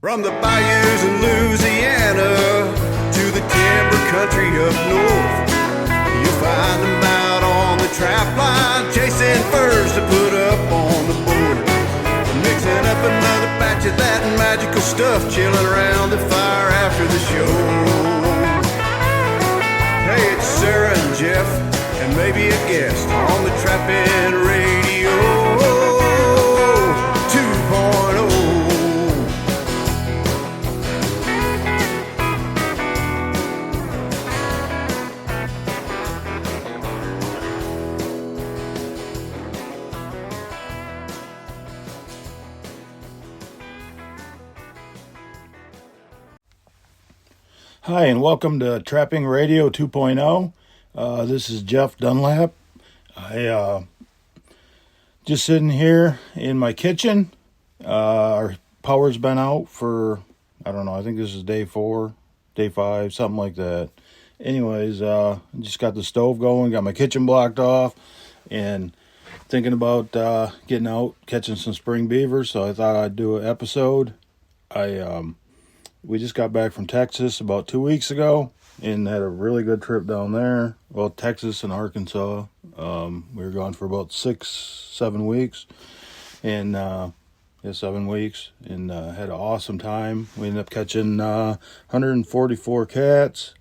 From the bayous in Louisiana to the timber country up north, you'll find them out on the trap line, chasing furs to put up on the board. Mixing up another batch of that magical stuff, chilling around the fire after the show. Hey, it's Sarah and Jeff, and maybe a guest on the Trapping Radio 2.0. Hi, and welcome to Trapping Radio 2.0. This is Jeff Dunlap. I just sitting here in my kitchen. Our power's been out for, I don't know, I think this is day 4, day 5, something like that. Anyways, just got the stove going, got my kitchen blocked off, and thinking about getting out, catching some spring beavers, so I thought I'd do an episode. We just got back from Texas about 2 weeks ago and had a really good trip down there. Well, Texas and Arkansas. We were gone for about 6-7 weeks and 7 weeks and had an awesome time. We ended up catching 144 cats.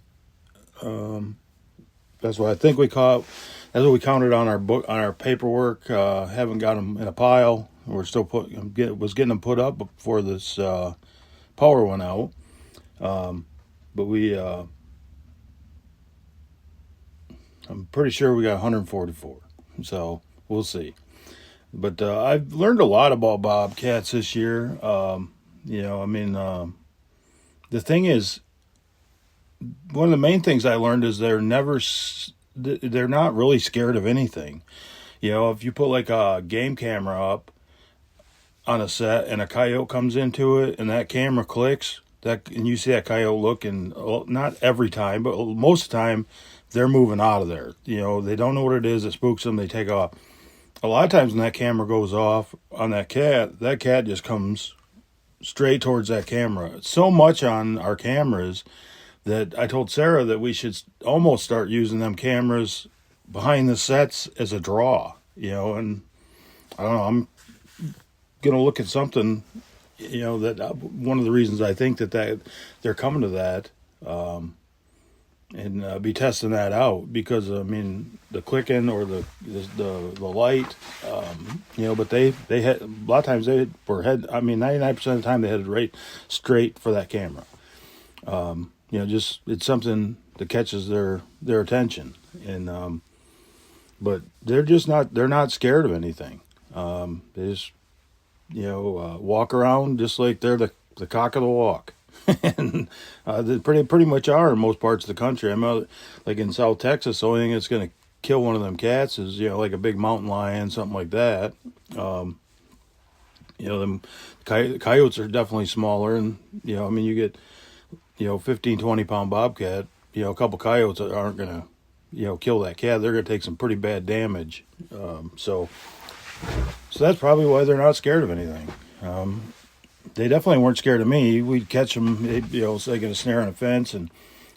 That's what I think we caught. That's what we counted on our book, on our paperwork. Haven't got them in a pile. We're still getting them put up before this power went out, but I'm pretty sure we got 144, so we'll see. But I've learned a lot about bobcats this year. The thing is, one of the main things I learned is they're not really scared of anything. If you put like a game camera up on a set and a coyote comes into it and that camera clicks, and you see that coyote look, and not every time, but most of the time they're moving out of there. They don't know what it is that spooks them, they take off. A lot of times when that camera goes off on that cat just comes straight towards that camera. So much on our cameras that I told Sarah that we should almost start using them cameras behind the sets as a draw, and I don't know, I'm going to look at something, that one of the reasons I think that they're coming to that, and be testing that out, because the clicking or the light, but they had a lot of times they were 99% of the time they headed right straight for that camera. Just it's something that catches their attention, and but they're not scared of anything. They just walk around just like they're the cock of the walk. And they pretty much are in most parts of the country. Like in South Texas, the only thing that's going to kill one of them cats is, like a big mountain lion, something like that. Them coyotes are definitely smaller, and, you get, 15, 20 pound bobcat, a couple coyotes aren't going to, kill that cat. They're going to take some pretty bad damage. So that's probably why they're not scared of anything. They definitely weren't scared of me. We'd catch them, so they get a snare on a fence and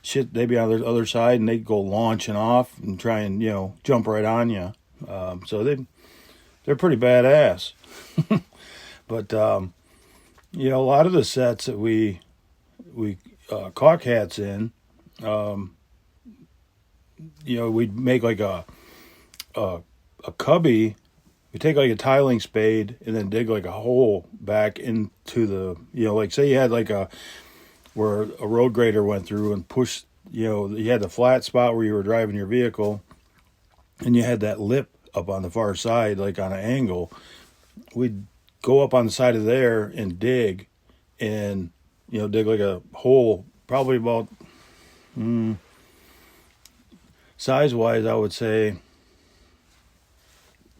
shit. They'd be on the other side and they'd go launching off and try and, jump right on you. So they're pretty badass. But, a lot of the sets that we caught cats in, we'd make like a cubby. We take like a tiling spade and then dig like a hole back into the, like say you had like where a road grader went through and pushed, you had the flat spot where you were driving your vehicle and you had that lip up on the far side, like on an angle. We'd go up on the side of there and dig and, dig like a hole, probably about, size-wise, I would say,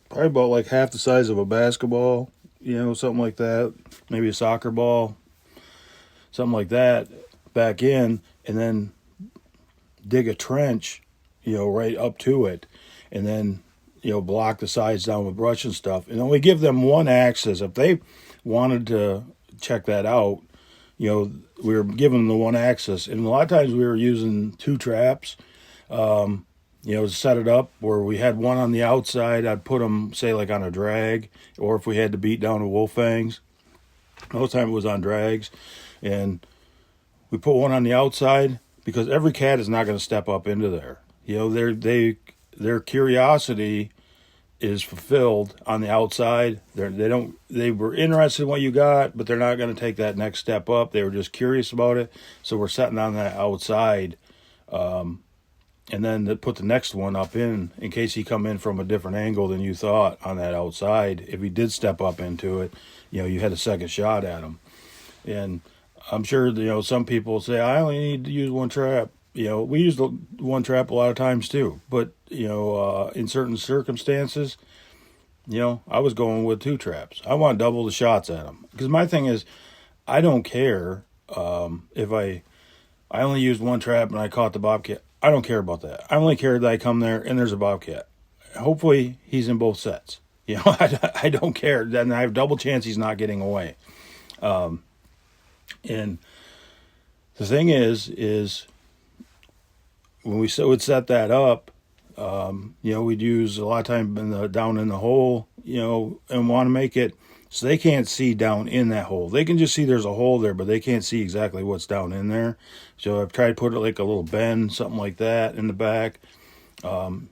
probably about like half the size of a basketball, something like that. Maybe a soccer ball, something like that, back in, and then dig a trench, right up to it, and then, block the sides down with brush and stuff. And then we give them one access. If they wanted to check that out, we were giving them the one axis, and a lot of times we were using two traps, to set it up where we had one on the outside. I'd put them, say, like on a drag, or if we had to beat down a wolf fangs. Most of the time it was on drags, and we put one on the outside because every cat is not going to step up into there. Their curiosity is fulfilled on the outside. They were interested in what you got, but they're not going to take that next step up. They were just curious about it. So we're setting on that outside, and then to put the next one up in case he come in from a different angle than you thought on that outside. If he did step up into it, you had a second shot at him. And I'm sure, some people say, I only need to use one trap. We use the one trap a lot of times too. But, in certain circumstances, I was going with two traps. I want double the shots at them. Because my thing is, I don't care if I only used one trap and I caught the bobcat. I don't care about that. I only care that I come there and there's a bobcat. Hopefully he's in both sets. I don't care. Then I have double chance he's not getting away. And the thing is when we would set that up, we'd use a lot of time down in the hole, and want to make it so they can't see down in that hole. They can just see there's a hole there, but they can't see exactly what's down in there. So I've tried to put it like a little bend, something like that in the back, and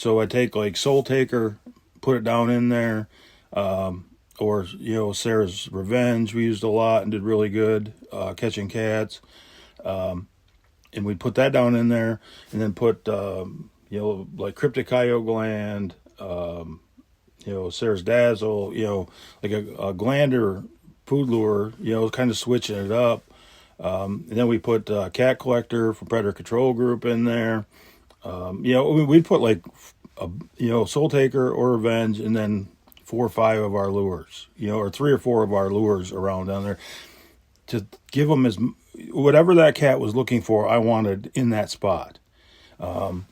so I take like Soul Taker, put it down in there, or Sarah's Revenge we used a lot and did really good catching cats, and we put that down in there, and then put like Cryptic Coyote Gland, Sarah's Dazzle, like a glander food lure, kind of switching it up, and then we put Cat Collector for Predator Control Group in there. We'd put like Soul Taker or Revenge, and then 4 or 5 of our lures, or 3 or 4 of our lures around down there to give them whatever that cat was looking for. I wanted in that spot, and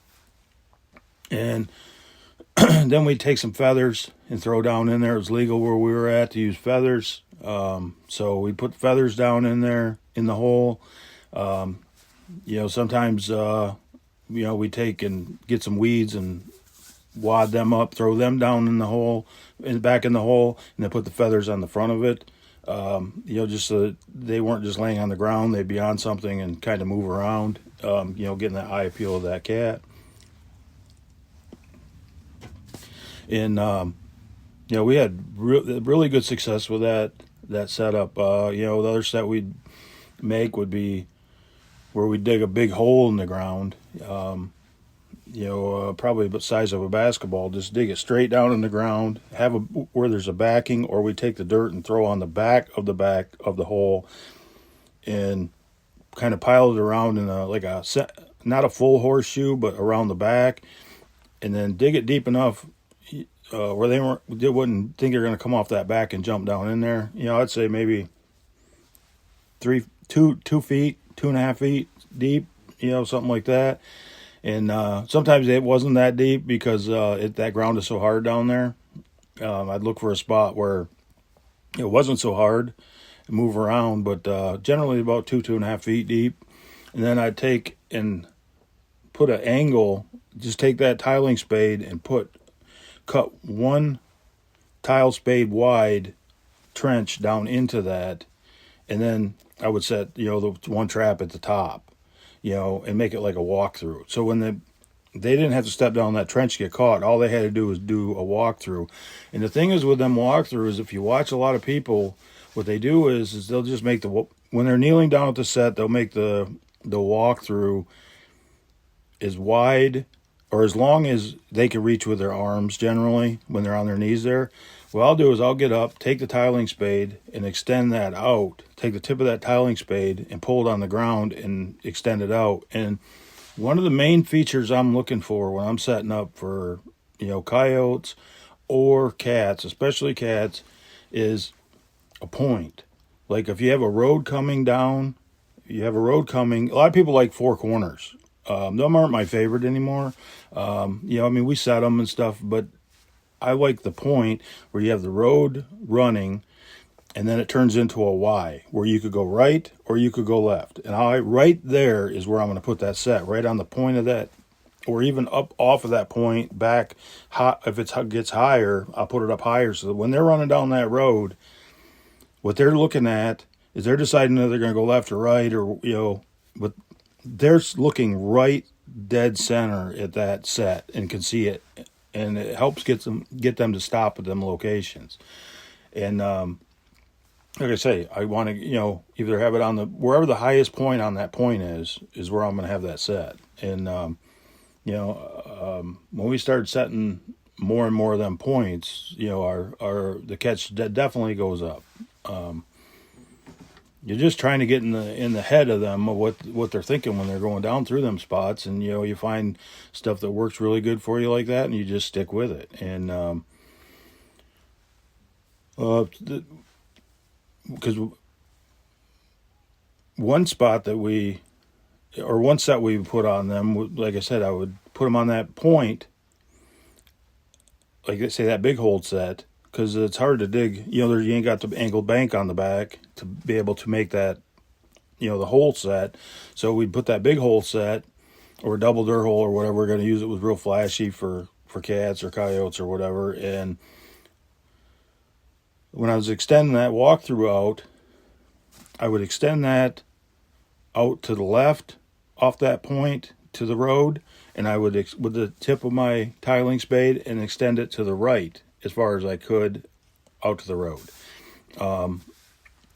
then we'd take some feathers and throw down in there. It was legal where we were at to use feathers, so we put feathers down in there in the hole. Sometimes we take and get some weeds and wad them up, throw them down in the hole, and back in the hole, and then put the feathers on the front of it. Just so that they weren't just laying on the ground, they'd be on something and kind of move around, getting that eye appeal of that cat. And, we had really good success with that setup. The other set we'd make would be where we dig a big hole in the ground, probably the size of a basketball, just dig it straight down in the ground, where there's a backing, or we take the dirt and throw on the back of the hole and kind of pile it around in not a full horseshoe, but around the back, and then dig it deep enough where they wouldn't think they're going to come off that back and jump down in there. I'd say maybe 2 feet, 2.5 feet deep, something like that. And sometimes it wasn't that deep because that ground is so hard down there. I'd look for a spot where it wasn't so hard and move around, but generally about 2.5 feet deep. And then I'd take and put an angle, just take that tiling spade and cut one tile spade wide trench down into that. And then I would set, the one trap at the top, and make it like a walkthrough. So when they didn't have to step down that trench to get caught, all they had to do was do a walkthrough. And the thing is with them walkthroughs, if you watch a lot of people, what they do is they'll just make when they're kneeling down at the set, they'll make the walkthrough as wide or as long as they can reach with their arms generally when they're on their knees there. What I'll do is I'll get up, take the tiling spade, and extend that out. Take the tip of that tiling spade and pull it on the ground and extend it out. And one of the main features I'm looking for when I'm setting up for, coyotes or cats, especially cats, is a point. Like if you have a road coming down, a lot of people like 4 corners. Them aren't my favorite anymore. We set them and stuff, but I like the point where you have the road running and then it turns into a Y where you could go right or you could go left. And right there is where I'm going to put that set, right on the point of that, or even up off of that point back. If it gets higher, I'll put it up higher so that when they're running down that road, what they're looking at is they're deciding whether they're going to go left or right, or but they're looking right dead center at that set and can see it, and it helps get them to stop at them locations. And like I say, I want to either have it on wherever the highest point on that point is where I'm going to have that set. And when we start setting more and more of them points, the catch definitely goes up. You're just trying to get in the head of them of what they're thinking when they're going down through them spots, and you find stuff that works really good for you like that, and you just stick with it. And because one spot one set we put on them, like I said, I would put them on that point, like they say, that big hold set, because it's hard to dig. You ain't got the angled bank on the back to be able to make that, the hole set. So we'd put that big hole set or a double dur hole or whatever we're going to use. It was real flashy for cats or coyotes or whatever. And when I was extending that walkthrough out, I would extend that out to the left off that point to the road, and I would with the tip of my tiling spade and extend it to the right as far as I could out to the road,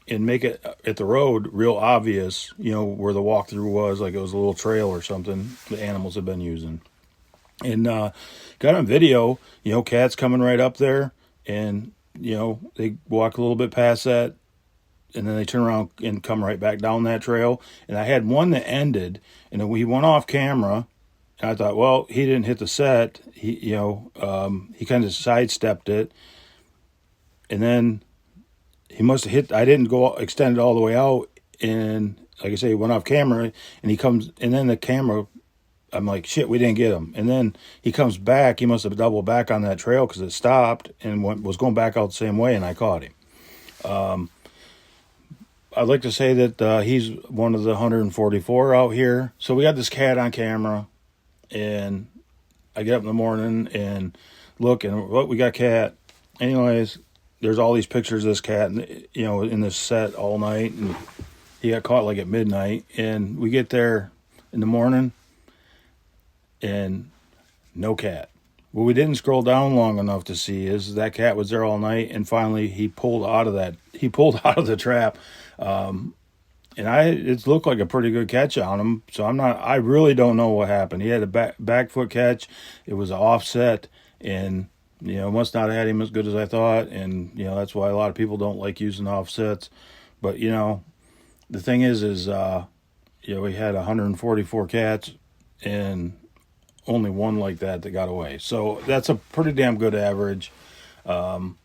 and make it at the road real obvious, where the walkthrough was, like it was a little trail or something the animals have been using. And got on video, cats coming right up there, and they walk a little bit past that, and then they turn around and come right back down that trail. And I had one that ended, and then we went off camera, and I thought, well, he didn't hit the set. He kind of sidestepped it, and then he must have hit. I didn't go extend it all the way out, and like I say, he went off camera, and he comes, and then the camera, I'm like, shit, we didn't get him. And then he comes back. He must have doubled back on that trail because it stopped and was going back out the same way, and I caught him. I'd like to say that he's one of the 144 out here. So we got this cat on camera, and I get up in the morning and look, and we got cat. Anyways, there's all these pictures of this cat, in this set all night, and he got caught like at midnight. And we get there in the morning, and no cat. What we didn't scroll down long enough to see is that cat was there all night, and finally he pulled out of the trap. And it looked like a pretty good catch on him. So I really don't know what happened. He had a back foot catch. It was offset, and, must not have had him as good as I thought. And, that's why a lot of people don't like using offsets. But, the thing is, we had 144 cats and only one like that got away. So that's a pretty damn good average. Would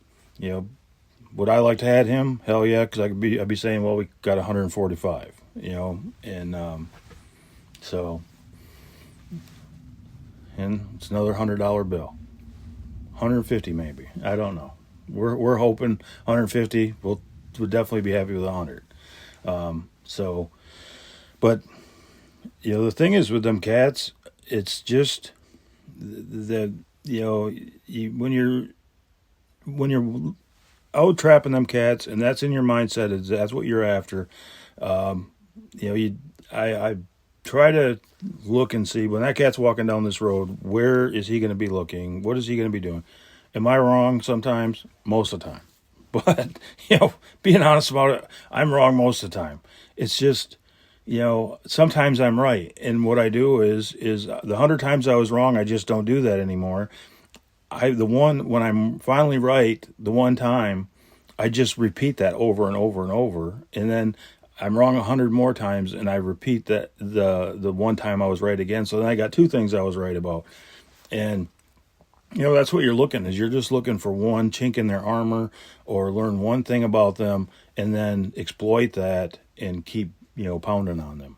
I like to have had him? Hell yeah, because I'd be saying, well, we got 145, and and it's another $100 bill, 150 maybe. I don't know. We're hoping 150. We'll definitely be happy with 100. But the thing is with them cats, it's just when you're out trapping them cats, and that's in your mindset, is that's what you're after. I try to look and see when that cat's walking down this road, where is he going to be looking? What is he going to be doing? Am I wrong sometimes? Most of the time. But, being honest about it, I'm wrong most of the time. It's just, sometimes I'm right. And what I do is the 100 times I was wrong, I just don't do that anymore. When I'm finally right, the one time, I just repeat that over and over and over. And then I'm wrong 100 more times, and I repeat that the one time I was right again. So then I got two things I was right about. And, that's what you're just looking for one chink in their armor, or learn one thing about them and then exploit that and keep, pounding on them.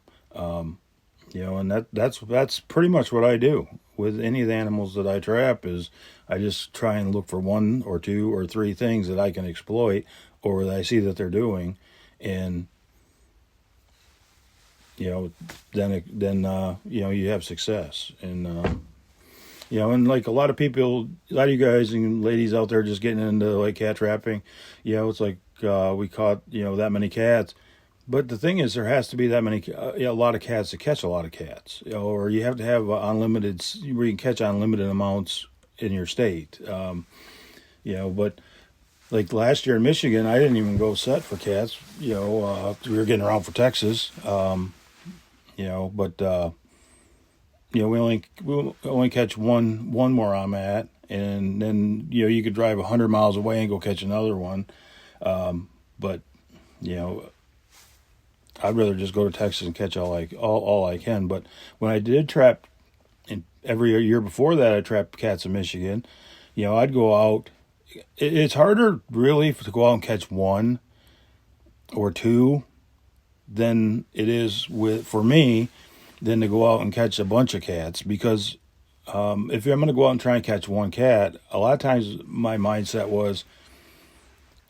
And that's pretty much what I do. with any of the animals that I trap is I just try and look for one or two or three things that I can exploit or that I see that they're doing, and then you have success. And and like a lot of people, a lot of you guys and ladies out there just getting into like cat trapping, it's like we caught that many cats. But the thing is, there has to be that many, a lot of cats to catch a lot of cats, or you have to have unlimited, where you can catch unlimited amounts in your state. But like last year in Michigan, I didn't even go set for cats. We were getting around for Texas. But we only catch one where I'm at, and then you could drive 100 miles away and go catch another one. But I'd rather just go to Texas and catch all I can. But when I did trap, every year before that, I trapped cats in Michigan. I'd go out. It's harder really to go out and catch one or two than it is for me than to go out and catch a bunch of cats, because if I'm going to go out and try and catch one cat, a lot of times my mindset was,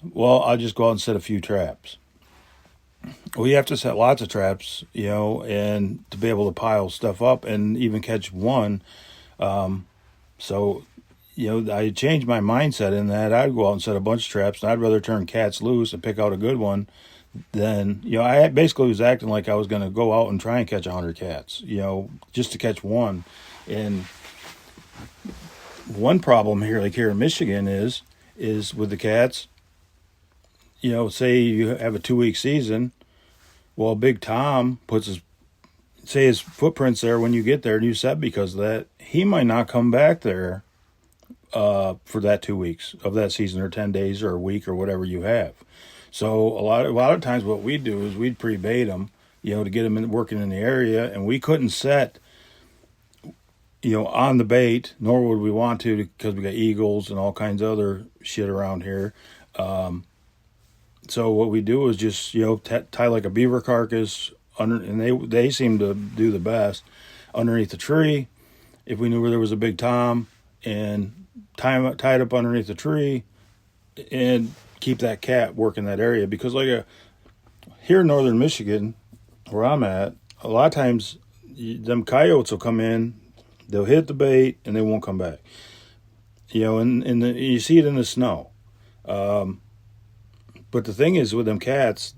well, I'll just go out and set a few traps. Well, you have to set lots of traps, and to be able to pile stuff up and even catch one. So, I changed my mindset in that I'd go out and set a bunch of traps, and I'd rather turn cats loose and pick out a good one than, I basically was acting like I was going to go out and try and catch 100 cats, just to catch one. And one problem here, like here in Michigan, is with the cats. Say you have a 2-week season. Well, Big Tom puts his footprints there when you get there and you set because of that. He might not come back there for that 2 weeks of that season, or 10 days, or a week, or whatever you have. So a lot of times what we'd do is we'd pre-bait them, to get them working in the area, and we couldn't set, on the bait, nor would we want to, because we got eagles and all kinds of other shit around here. So what we do is just, tie like a beaver carcass under, and they seem to do the best, underneath the tree. If we knew where there was a Big Tom, and tie it up underneath the tree, and keep that cat working that area. Because here in northern Michigan, where I'm at, a lot of times them coyotes will come in, they'll hit the bait, and they won't come back. And you see it in the snow. But the thing is with them cats,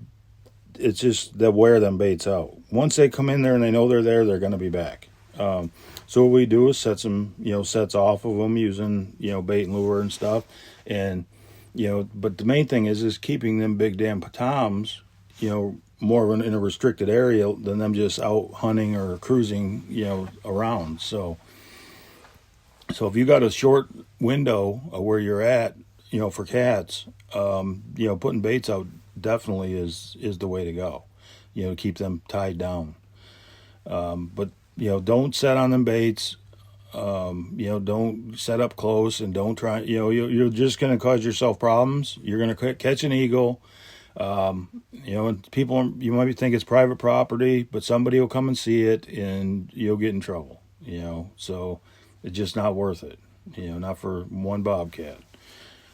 it's just they'll wear them baits out. Once they come in there and they know they're there, they're going to be back. So what we do is set some, sets off of them using, bait and lure and stuff. And, but the main thing is keeping them big damn toms, more in a restricted area than them just out hunting or cruising, around. So if you got a short window of where you're at, for cats, putting baits out definitely is the way to go, to keep them tied down. But don't set on them baits. Don't set up close, and don't try. You're just going to cause yourself problems. You're going to catch an eagle. And people, you might think it's private property, but somebody will come and see it, and you'll get in trouble. So it's just not worth it. Not for one bobcat.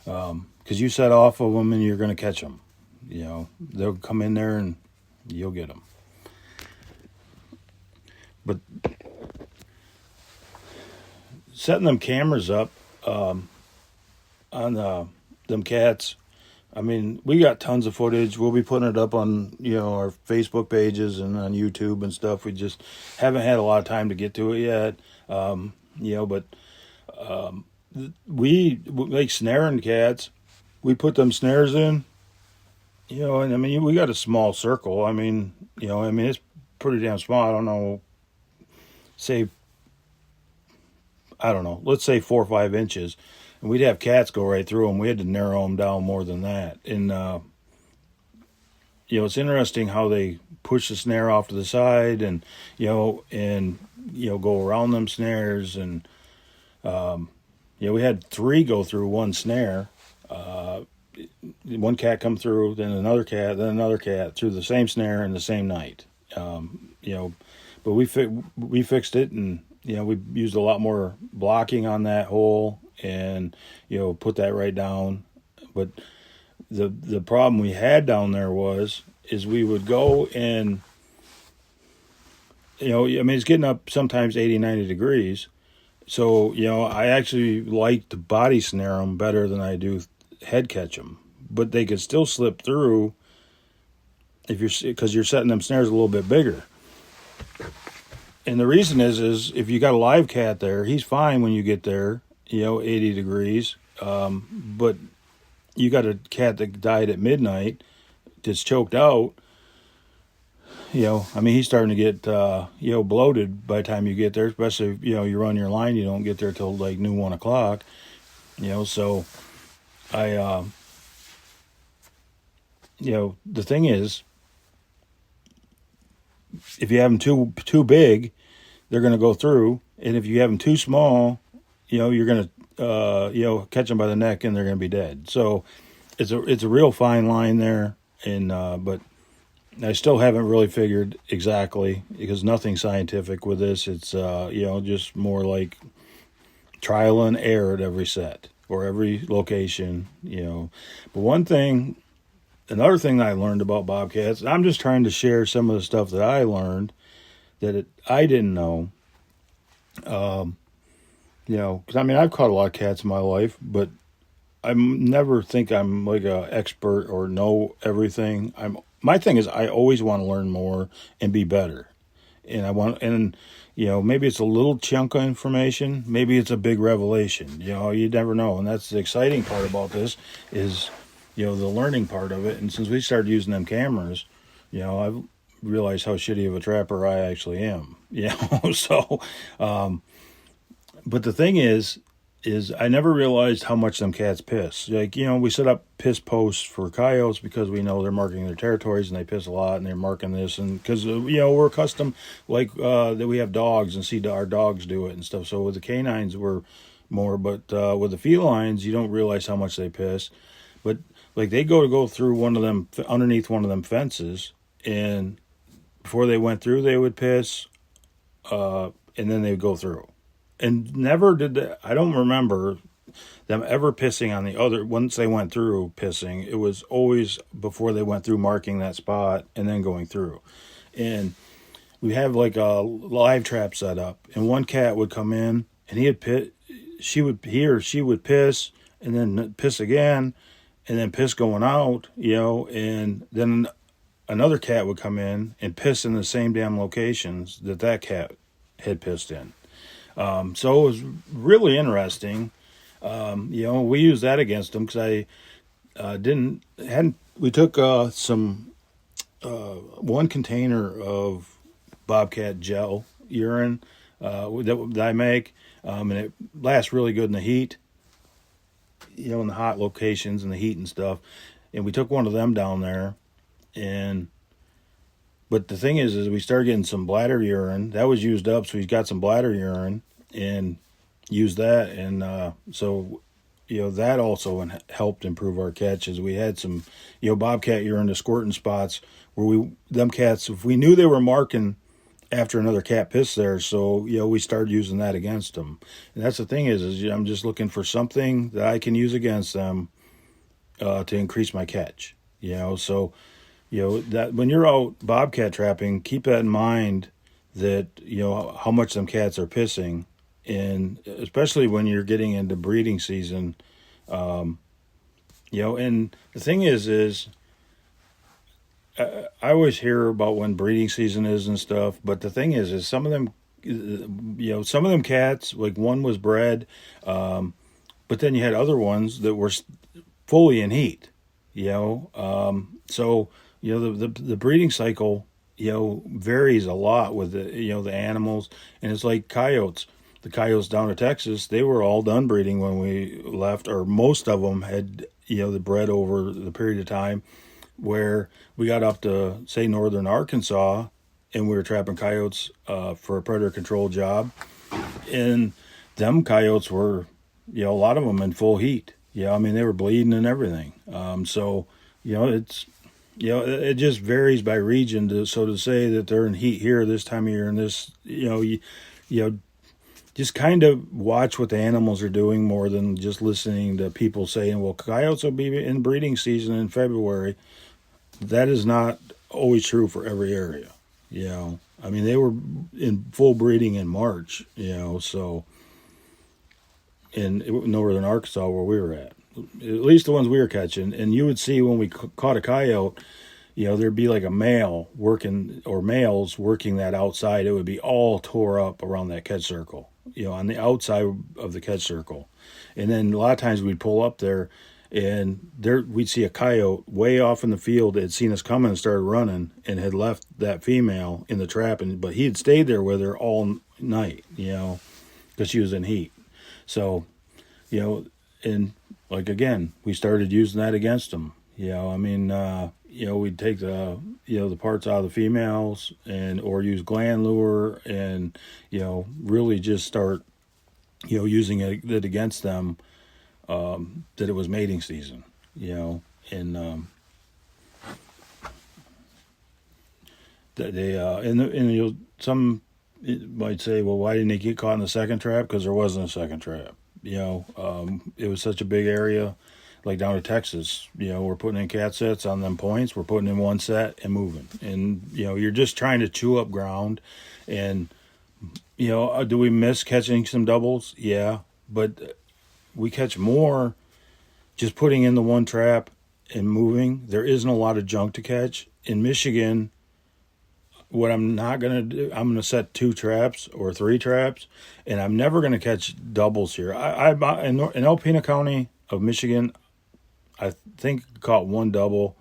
Because you set off of them, and you're going to catch them. They'll come in there, and you'll get them. But setting them cameras up on them cats, I mean, we got tons of footage. We'll be putting it up on our Facebook pages and on YouTube and stuff. We just haven't had a lot of time to get to it yet. But we like snaring cats. We put them snares in. And I mean, we got a small circle. I mean, it's pretty damn small. I don't know. Let's say 4 or 5 inches, and we'd have cats go right through them. We had to narrow them down more than that. And, it's interesting how they push the snare off to the side and go around them snares. And, we had 3 go through one snare. One cat come through, then another cat through the same snare in the same night. But we fixed it, and we used a lot more blocking on that hole and, put that right down. But the problem we had down there is we would go and, it's getting up sometimes 80, 90 degrees. So, I actually like to body snare them better than I do head catch them. But they could still slip through because you're setting them snares a little bit bigger. And the reason is if you got a live cat there, he's fine when you get there, 80 degrees. But you got a cat that died at midnight that's choked out. He's starting to get, bloated by the time you get there, especially if, you run your line, you don't get there till like noon, 1 o'clock, so I, the thing is, if you have them too big, they're going to go through. And if you have them too small, you're going to, catch them by the neck and they're going to be dead. So it's a real fine line there. And, but I still haven't really figured exactly because nothing's scientific with this. It's, just more like trial and error at every set or every location, But another thing that I learned about bobcats, I'm just trying to share some of the stuff that I learned that I didn't know. Because I've caught a lot of cats in my life, but I never think I'm like a expert or know everything. My thing is I always want to learn more and be better. And maybe it's a little chunk of information, maybe it's a big revelation. You never know. And that's the exciting part about this is, the learning part of it. And since we started using them cameras, I've realized how shitty of a trapper I actually am. So, but the thing is I never realized how much them cats piss. Like, we set up piss posts for coyotes because we know they're marking their territories and they piss a lot and they're marking this. And because, we're accustomed, like, that we have dogs and see our dogs do it and stuff. So with the canines, we're more, but with the felines, you don't realize how much they piss. But, like, they go through one of them, underneath one of them fences, and before they went through, they would piss, and then they would go through. And never did I don't remember them ever pissing on the other, once they went through pissing, it was always before they went through marking that spot and then going through. And we have like a live trap set up, and one cat would come in and he or she would piss and then piss again and then piss going out, and then another cat would come in and piss in the same damn locations that cat had pissed in. So it was really interesting. We used that against them because we took one container of Bobcat gel urine that I make, and it lasts really good in the heat, in the hot locations and the heat and stuff. And we took one of them down there, but the thing is we started getting some bladder urine that was used up. So we got some bladder urine and used that. And, that also helped improve our catches. We had some, bobcat urine to squirting spots where them cats, if we knew they were marking after another cat pissed there, so, we started using that against them. And that's the thing is I'm just looking for something that I can use against them to increase my catch, so, that when you're out bobcat trapping, keep that in mind that, how much them cats are pissing. And especially when you're getting into breeding season, and the thing is I always hear about when breeding season is and stuff, but the thing is some of them cats, like one was bred, but then you had other ones that were fully in heat, so, the breeding cycle, varies a lot with the animals, and it's like coyotes. The coyotes down to Texas, they were all done breeding when we left, or most of them had, the bred over the period of time where we got up to, say, northern Arkansas, and we were trapping coyotes for a predator control job. And them coyotes were, a lot of them in full heat. They were bleeding and everything. So, it's, it just varies by region. So to say that they're in heat here this time of year and this, just kind of watch what the animals are doing more than just listening to people saying, well, coyotes will be in breeding season in February. That is not always true for every area. I mean, they were in full breeding in March, so in northern Arkansas where we were at least the ones we were catching. And you would see when we caught a coyote, there'd be like a male working or males working that outside. It would be all tore up around that catch circle, on the outside of the catch circle. And then a lot of times we'd pull up there and we'd see a coyote way off in the field that had seen us coming and started running and had left that female in the trap. But he had stayed there with her all night, because she was in heat. So, and like, again, we started using that against them. We'd take the parts out of the females or use gland lure and, really just start, using it against them, that it was mating season, and that they, some might say, well, why didn't they get caught in the second trap? Because there wasn't a second trap. It was such a big area, like down to Texas. We're putting in cat sets on them points. We're putting in one set and moving. And, you're just trying to chew up ground. And, do we miss catching some doubles? Yeah. But we catch more just putting in the one trap and moving. There isn't a lot of junk to catch. In Michigan, what I'm not going to do, I'm going to set 2 traps or 3 traps, and I'm never going to catch doubles here. I in Alpena County of Michigan, I think caught 1 double.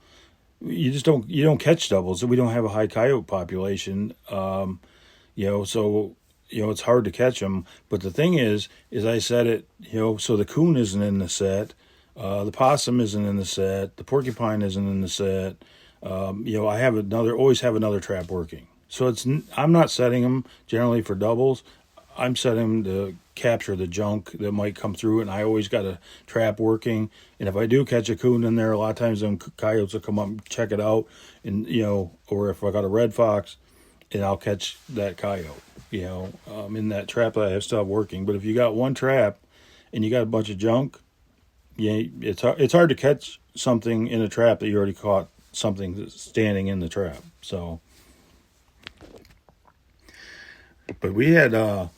You don't catch doubles. We don't have a high coyote population, so it's hard to catch them. But the thing is I set it, so the coon isn't in the set, the possum isn't in the set, the porcupine isn't in the set. I always have another trap working. So I'm not setting them generally for doubles. I'm setting them to capture the junk that might come through, and I always got a trap working. And if I do catch a coon in there, a lot of times them coyotes will come up and check it out, and or if I got a red fox, and I'll catch that coyote, in that trap that I still have working. But if you got one trap and you got a bunch of junk, it's hard to catch something in a trap that you already caught something that's standing in the trap. So, but we had, like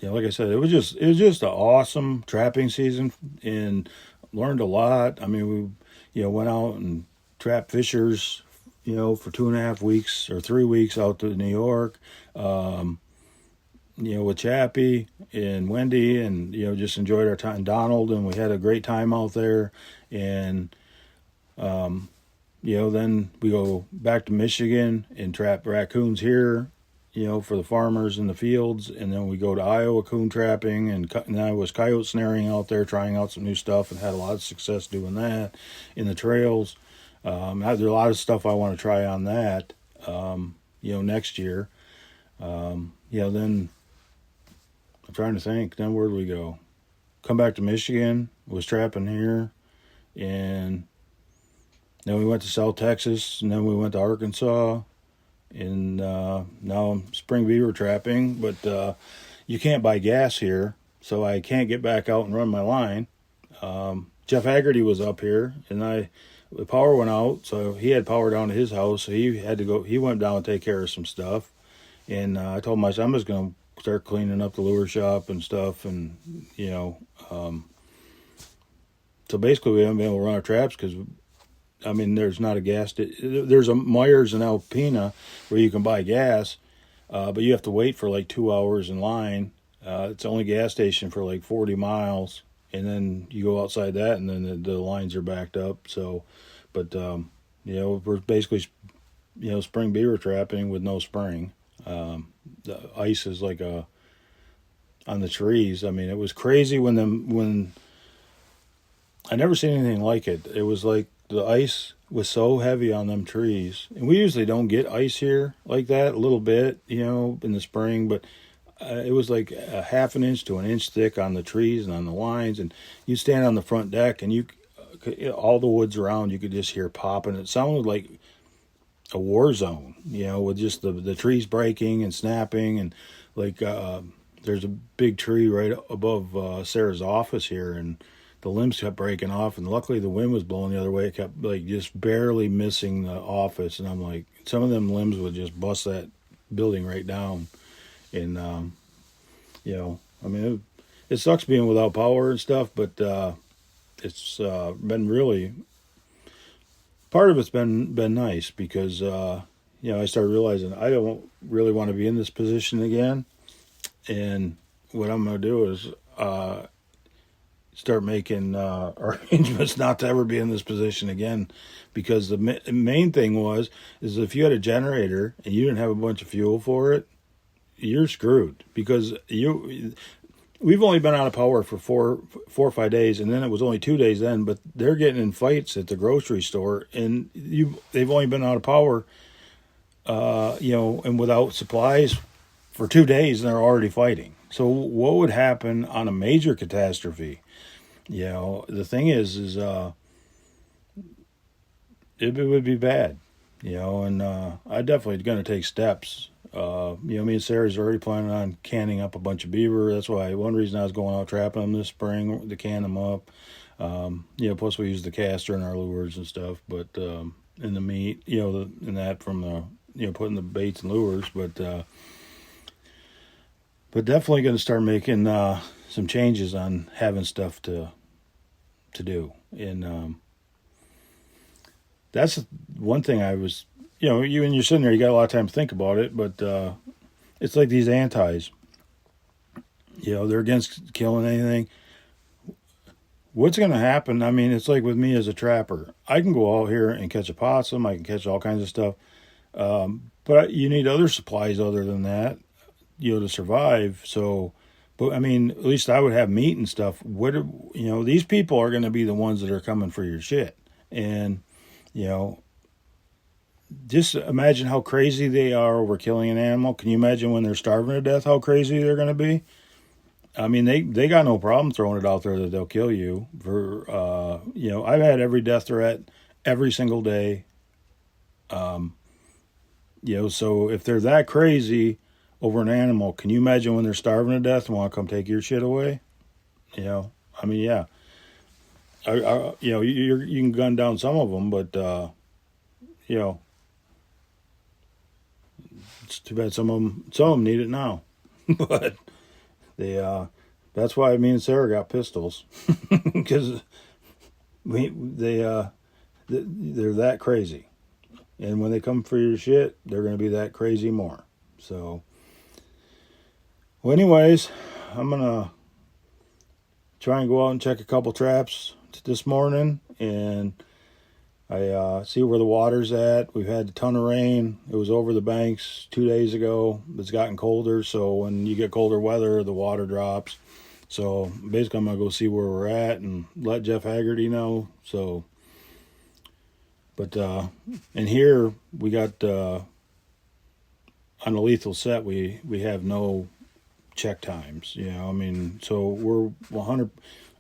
I said, it was just an awesome trapping season and learned a lot. I mean, we, went out and trapped fishers, for 2.5 weeks or 3 weeks out to New York, with Chappie and Wendy, and, just enjoyed our time, Donald, and we had a great time out there. And, then we go back to Michigan and trap raccoons here, for the farmers in the fields. And then we go to Iowa coon trapping, and I was coyote snaring out there, trying out some new stuff, and had a lot of success doing that in the trails. There's a lot of stuff I want to try on that, next year. Then I'm trying to think, then where do we go? Come back to Michigan, was trapping here, and then we went to South Texas, and then we went to Arkansas, and now I'm spring beaver trapping, but you can't buy gas here, so I can't get back out and run my line. Jeff Haggerty was up here, and the power went out, so he had power down to his house, so he had to go. He went down and take care of some stuff, and I told myself I'm just going to start cleaning up the lure shop and stuff, and so basically we haven't been able to run our traps because, there's not a gas. There's a Myers in Alpena where you can buy gas, but you have to wait for like 2 hours in line. It's the only gas station for like 40 miles. And then you go outside that, and then the lines are backed up. So, but, we're basically, spring beaver trapping with no spring. The ice is like on the trees. It was crazy when I never seen anything like it. It was like the ice was so heavy on them trees. And we usually don't get ice here like that, a little bit, in the spring, but it was like a 1/2 inch to 1 inch thick on the trees and on the lines. And you stand on the front deck, and all the woods around, you could just hear popping. It sounded like a war zone, with just the trees breaking and snapping. And like, there's there's a big tree right above Sarah's office here, and the limbs kept breaking off, and luckily the wind was blowing the other way. It kept like just barely missing the office, and I'm like, some of them limbs would just bust that building right down. And I mean, it sucks being without power and stuff, but it's been really, part of it's been nice because I started realizing I don't really want to be in this position again, and what I'm going to do is start making arrangements not to ever be in this position again, because the main thing is if you had a generator and you didn't have a bunch of fuel for it, you're screwed, because we've only been out of power for four or 5 days, and then it was only 2 days then, but they're getting in fights at the grocery store, and they've only been out of power and without supplies for 2 days, and they're already fighting. So what would happen on a major catastrophe? The thing is it would be bad, and I definitely going to take steps. Me and Sarah's already planning on canning up a bunch of beaver. That's why one reason I was going out trapping them this spring, to can them up. Plus we use the caster in our lures and stuff, but in the meat, and that from the putting the baits and lures, but definitely going to start making some changes on having stuff to do. And that's one thing I was, when you're sitting there, you got a lot of time to think about it, but it's like these antis. They're against killing anything. What's going to happen? I mean, it's like with me as a trapper. I can go out here and catch a possum. I can catch all kinds of stuff. But you need other supplies other than that, to survive. So, but I mean, at least I would have meat and stuff. These people are going to be the ones that are coming for your shit. And, just imagine how crazy they are over killing an animal. Can you imagine when they're starving to death, how crazy they're going to be? I mean, they got no problem throwing it out there that they'll kill you. I've had every death threat every single day. So if they're that crazy over an animal, can you imagine when they're starving to death and want to come take your shit away? I mean, yeah. You can gun down some of them, but it's too bad some of them need it now. But that's why me and Sarah got pistols, because they're that crazy, and when they come for your shit, they're going to be that crazy more. So, well, anyways, I'm gonna try and go out and check a couple traps this morning, and I see where the water's at. We've had a ton of rain. It was over the banks 2 days ago. It's gotten colder, so when you get colder weather, the water drops. So basically I'm going to go see where we're at and let Jeff Haggerty know. So, but and here we got on the lethal set, we have no check times. I mean, so we're 100.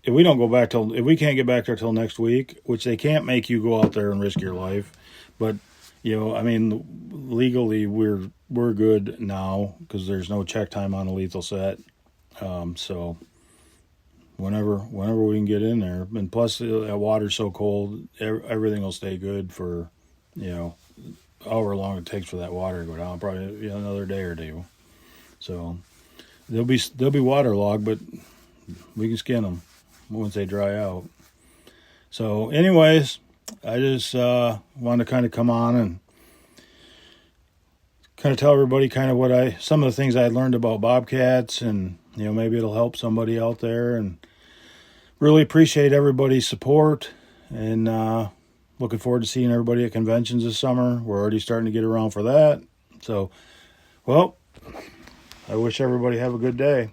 If we can't get back there till next week, which they can't make you go out there and risk your life, but I mean, legally we're good now because there's no check time on a lethal set. So whenever we can get in there, and plus the water's so cold, everything will stay good for however long it takes for that water to go down. Probably another day or two. So they'll be waterlogged, but we can skin them once they dry out. So anyways, I just wanted to kind of come on and kind of tell everybody kind of some of the things I learned about bobcats, and maybe it'll help somebody out there, and really appreciate everybody's support, and looking forward to seeing everybody at conventions this summer. We're already starting to get around for that. So, well, I wish everybody have a good day.